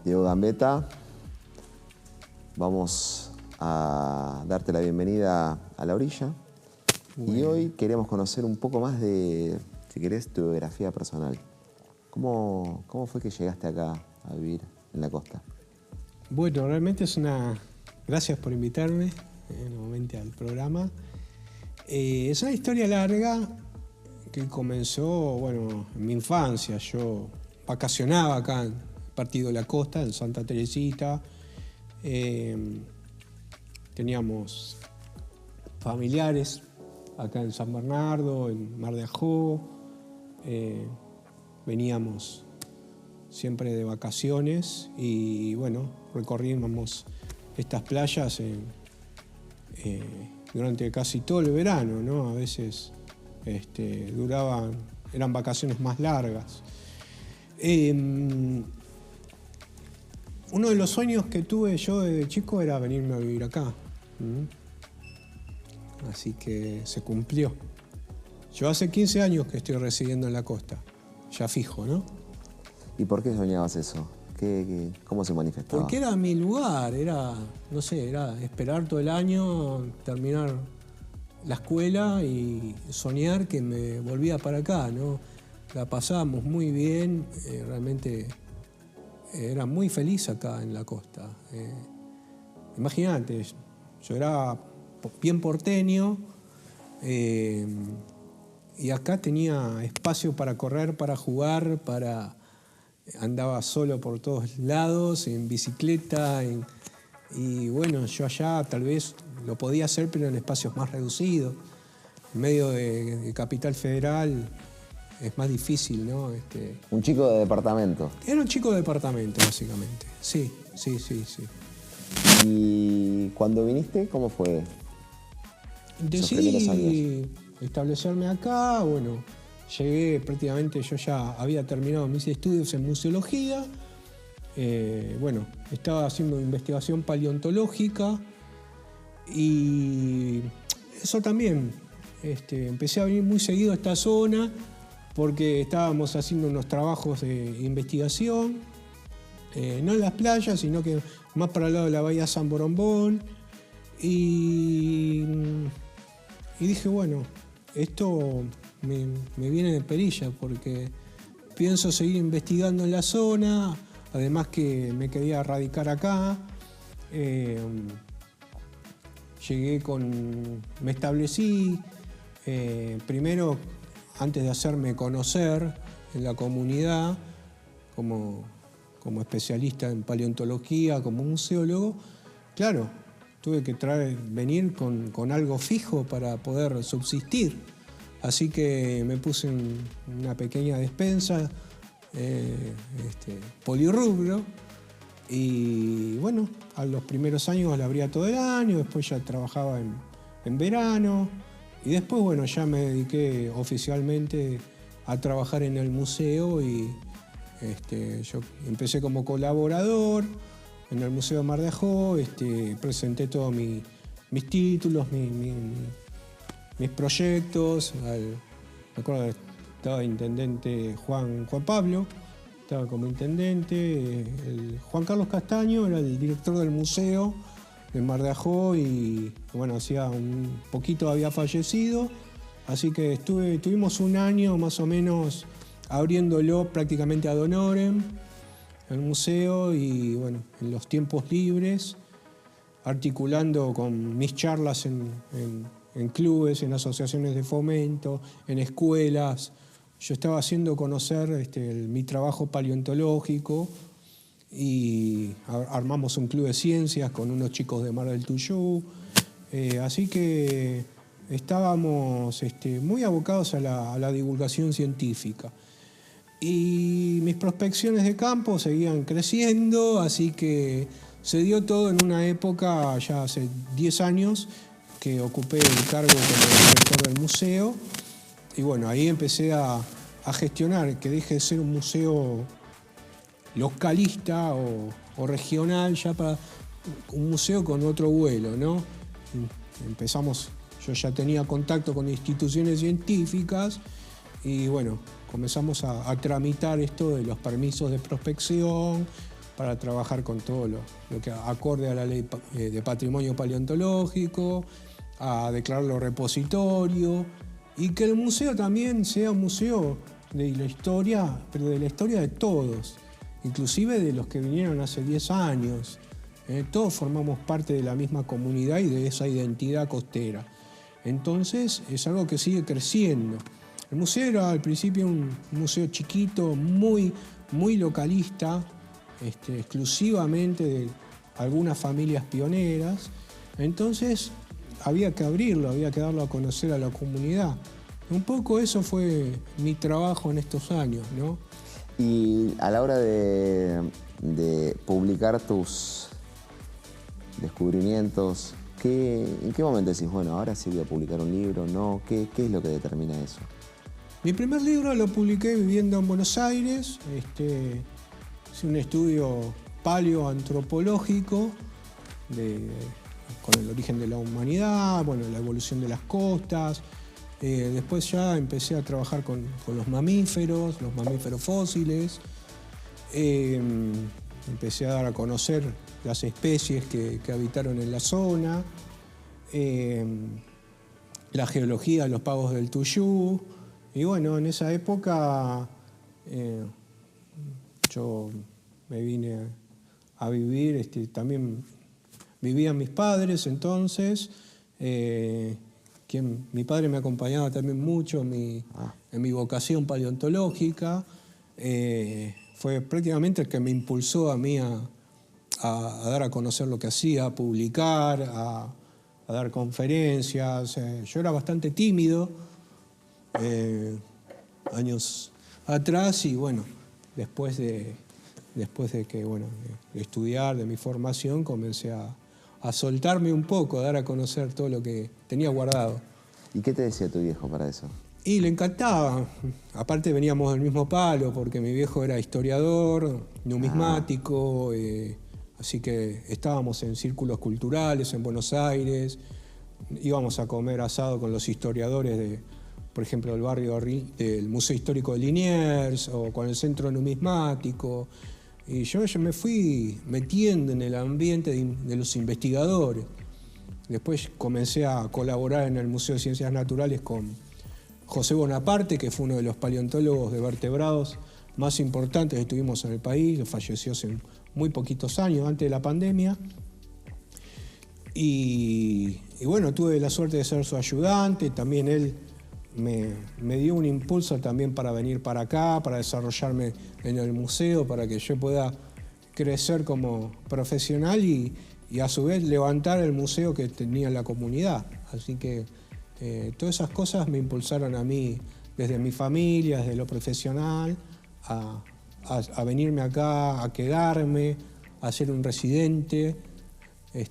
Diego Gambetta. Vamos a darte la bienvenida a La Orilla. Bueno. Y hoy queremos conocer un poco más de, si querés, tu biografía personal. ¿Cómo fue que llegaste acá a vivir en la costa? Bueno, realmente es una... Gracias por invitarme nuevamente al programa. Es una historia larga que comenzó, bueno, en mi infancia. Yo vacacionaba acá en el Partido de la Costa, en Santa Teresita. Teníamos familiares acá en San Bernardo, en Mar de Ajó. Veníamos siempre de vacaciones y bueno, recorríamos estas playas durante casi todo el verano, ¿no? A veces eran vacaciones más largas. Uno de los sueños que tuve yo desde chico era venirme a vivir acá. Así que se cumplió. Yo hace 15 años que estoy residiendo en la costa, ya fijo, ¿no? ¿Y por qué soñabas eso? ¿Cómo se manifestaba? Porque era mi lugar, era esperar todo el año, terminar la escuela y soñar que me volvía para acá, ¿no? La pasábamos muy bien, realmente era muy feliz acá en la costa. Imagínate, yo era bien porteño y acá tenía espacio para correr, para jugar, andaba solo por todos lados, en bicicleta, y bueno, yo allá tal vez lo podía hacer, pero en espacios más reducidos. En medio de Capital Federal es más difícil, ¿no? Un chico de departamento. Era un chico de departamento, básicamente. Sí. ¿Y cuando viniste, cómo fue? Decidí establecerme acá, bueno, llegué prácticamente, yo ya había terminado mis estudios en museología, bueno, estaba haciendo investigación paleontológica y eso también, empecé a venir muy seguido a esta zona porque estábamos haciendo unos trabajos de investigación, no en las playas, sino que más para el lado de la bahía San Borombón, y dije, bueno, esto me viene de perilla porque pienso seguir investigando en la zona, además que me quería radicar acá. Me establecí, primero, antes de hacerme conocer en la comunidad, como especialista en paleontología, como museólogo, claro, tuve que venir con algo fijo para poder subsistir. Así que me puse en una pequeña despensa, polirrubro, y bueno, a los primeros años la abría todo el año, después ya trabajaba en verano, y después, bueno, ya me dediqué oficialmente a trabajar en el museo y yo empecé como colaborador en el Museo de Mar de Ajó, presenté todos mis títulos, mis proyectos. Me acuerdo que estaba intendente Juan Pablo, estaba como intendente. Juan Carlos Castaño era el director del museo de Mar de Ajó y bueno, hacía un poquito había fallecido, así que tuvimos un año más o menos abriéndolo prácticamente ad honorem, el museo, y bueno, en los tiempos libres, articulando con mis charlas en clubes, en asociaciones de fomento, en escuelas. Yo estaba haciendo conocer mi trabajo paleontológico y armamos un club de ciencias con unos chicos de Mar del Tuyú. Así que estábamos muy abocados a la divulgación científica. Y mis prospecciones de campo seguían creciendo, así que se dio todo en una época, ya hace 10 años, que ocupé el cargo como director del museo. Y bueno, ahí empecé a gestionar, que deje de ser un museo localista o regional, ya para un museo con otro vuelo, ¿no? Yo ya tenía contacto con instituciones científicas y bueno, comenzamos a tramitar esto de los permisos de prospección, para trabajar con todo lo que acorde a la ley de patrimonio paleontológico, a declararlo repositorio, y que el museo también sea un museo de la historia, pero de la historia de todos, inclusive de los que vinieron hace 10 años. Todos formamos parte de la misma comunidad y de esa identidad costera. Entonces es algo que sigue creciendo. El museo era al principio un museo chiquito, muy localista, exclusivamente de algunas familias pioneras. Entonces había que abrirlo, había que darlo a conocer a la comunidad. Un poco eso fue mi trabajo en estos años, ¿no? Y a la hora de publicar tus descubrimientos, ¿en qué momento decís, bueno, ahora sí voy a publicar un libro? ¿No? ¿Qué es lo que determina eso? Mi primer libro lo publiqué viviendo en Buenos Aires. Es un estudio paleoantropológico con el origen de la humanidad, bueno, la evolución de las costas. Después ya empecé a trabajar con los mamíferos fósiles. Empecé a dar a conocer las especies que habitaron en la zona, la geología de los pagos del Tuyú. Y bueno, en esa época yo me vine a vivir, también vivían mis padres entonces, mi padre me acompañaba también mucho en mi vocación paleontológica. Fue prácticamente el que me impulsó a mí a dar a conocer lo que hacía, a publicar, a dar conferencias. Yo era bastante tímido años atrás y bueno, después de que, bueno, de estudiar, de mi formación, comencé a soltarme un poco, a dar a conocer todo lo que tenía guardado. ¿Y qué te decía tu viejo para eso? Y le encantaba. Aparte veníamos del mismo palo, porque mi viejo era historiador, numismático, así que estábamos en círculos culturales en Buenos Aires, íbamos a comer asado con los historiadores por ejemplo, del barrio del Museo Histórico de Liniers o con el Centro Numismático. Y yo me fui metiendo en el ambiente de los investigadores. Después comencé a colaborar en el Museo de Ciencias Naturales con José Bonaparte, que fue uno de los paleontólogos de vertebrados más importantes que tuvimos en el país. Falleció hace muy poquitos años, antes de la pandemia. Y bueno, tuve la suerte de ser su ayudante. También él me dio un impulso también para venir para acá, para desarrollarme en el museo, para que yo pueda crecer como profesional y a su vez levantar el museo que tenía la comunidad. Así que todas esas cosas me impulsaron a mí, desde mi familia, desde lo profesional, a venirme acá, a quedarme, a ser un residente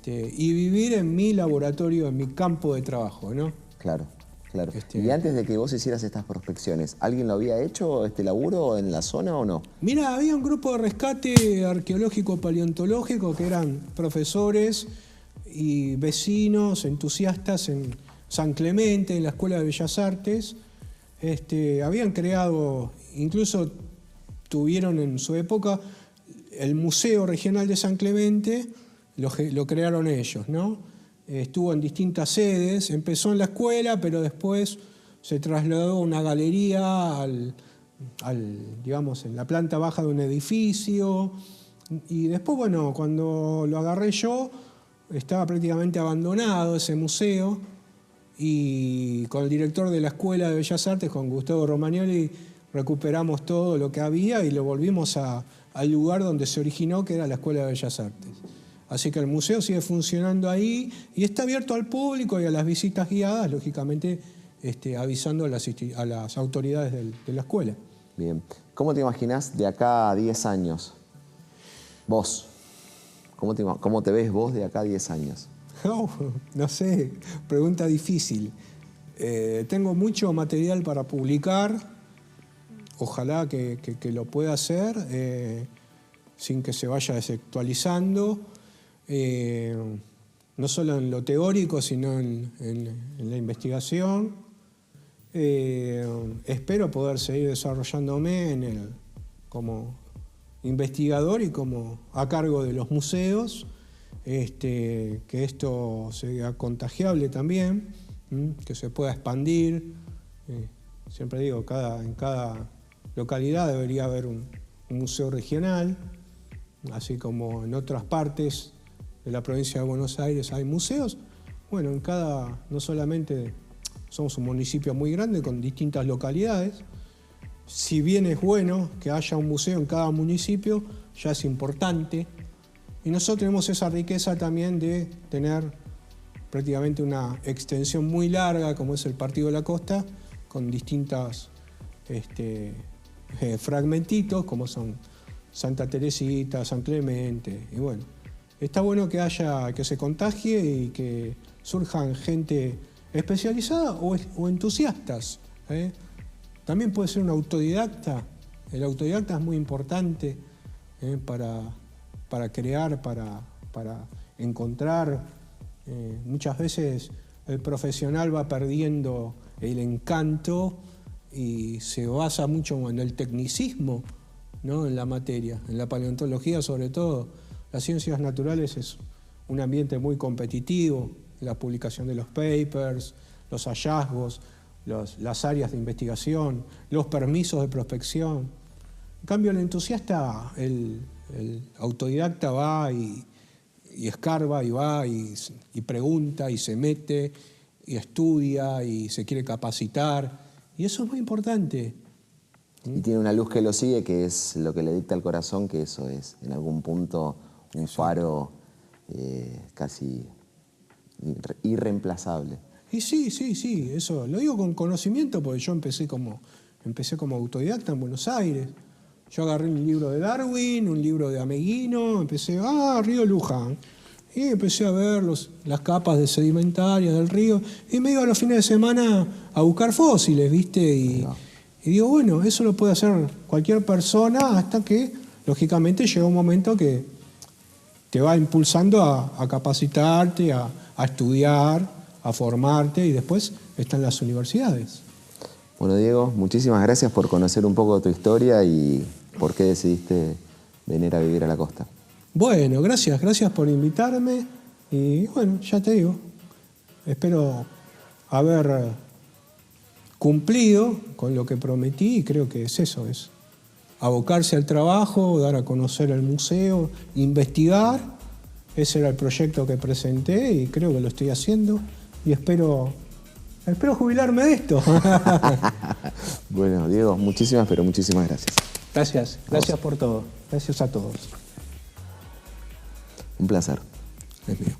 y vivir en mi laboratorio, en mi campo de trabajo, ¿no? Claro. Claro. Y antes de que vos hicieras estas prospecciones, ¿alguien lo había hecho, este laburo, en la zona o no? Mira, había un grupo de rescate arqueológico paleontológico que eran profesores y vecinos, entusiastas en San Clemente, en la Escuela de Bellas Artes. Habían creado, incluso tuvieron en su época, el Museo Regional de San Clemente, lo crearon ellos, ¿no? Estuvo en distintas sedes, empezó en la escuela, pero después se trasladó a una galería digamos, en la planta baja de un edificio. Y después, bueno, cuando lo agarré yo, estaba prácticamente abandonado ese museo. Y con el director de la Escuela de Bellas Artes, con Gustavo Romagnoli, recuperamos todo lo que había y lo volvimos al lugar donde se originó, que era la Escuela de Bellas Artes. Así que el museo sigue funcionando ahí y está abierto al público y a las visitas guiadas, lógicamente avisando a las autoridades de la escuela. Bien. ¿Cómo te imaginás de acá a 10 años? Vos. ¿Cómo te ves vos de acá a 10 años? Oh, no sé, pregunta difícil. Tengo mucho material para publicar. Ojalá que lo pueda hacer sin que se vaya desactualizando. No solo en lo teórico, sino en la investigación. Espero poder seguir desarrollándome como investigador y como a cargo de los museos, que esto sea contagiable también, que se pueda expandir. Siempre digo, en cada localidad debería haber un museo regional, así como en otras partes de la provincia de Buenos Aires hay museos. Bueno, no solamente somos un municipio muy grande con distintas localidades. Si bien es bueno que haya un museo en cada municipio, ya es importante. Y nosotros tenemos esa riqueza también de tener prácticamente una extensión muy larga, como es el Partido de la Costa, con distintos fragmentitos, como son Santa Teresita, San Clemente. Y bueno, está bueno que se contagie y que surjan gente especializada o entusiastas. También puede ser un autodidacta. El autodidacta es muy importante para crear, para encontrar. Muchas veces el profesional va perdiendo el encanto y se basa mucho en el tecnicismo, ¿no? En la materia, en la paleontología sobre todo. Las ciencias naturales es un ambiente muy competitivo, la publicación de los papers, los hallazgos, las áreas de investigación, los permisos de prospección. En cambio, el entusiasta, el autodidacta va y escarba y va y pregunta y se mete y estudia y se quiere capacitar. Y eso es muy importante. Y tiene una luz que lo sigue, que es lo que le dicta el corazón, que eso es en algún punto un faro casi irreemplazable. Y sí, eso lo digo con conocimiento porque yo empecé como autodidacta en Buenos Aires. Yo agarré un libro de Darwin, un libro de Ameguino, empecé, río Luján. Y empecé a ver las capas de sedimentarias del río y me iba a los fines de semana a buscar fósiles, ¿viste? Y digo, bueno, eso lo puede hacer cualquier persona hasta que, lógicamente, llega un momento que te va impulsando a capacitarte, a estudiar, a formarte y después están las universidades. Bueno, Diego, muchísimas gracias por conocer un poco de tu historia y por qué decidiste venir a vivir a la costa. Bueno, gracias por invitarme y bueno, ya te digo, espero haber cumplido con lo que prometí y creo que es eso, es abocarse al trabajo, dar a conocer el museo, investigar. Ese era el proyecto que presenté y creo que lo estoy haciendo y espero jubilarme de esto. Bueno, Diego, muchísimas gracias. Gracias por todo. Gracias a todos. Un placer. Es mío.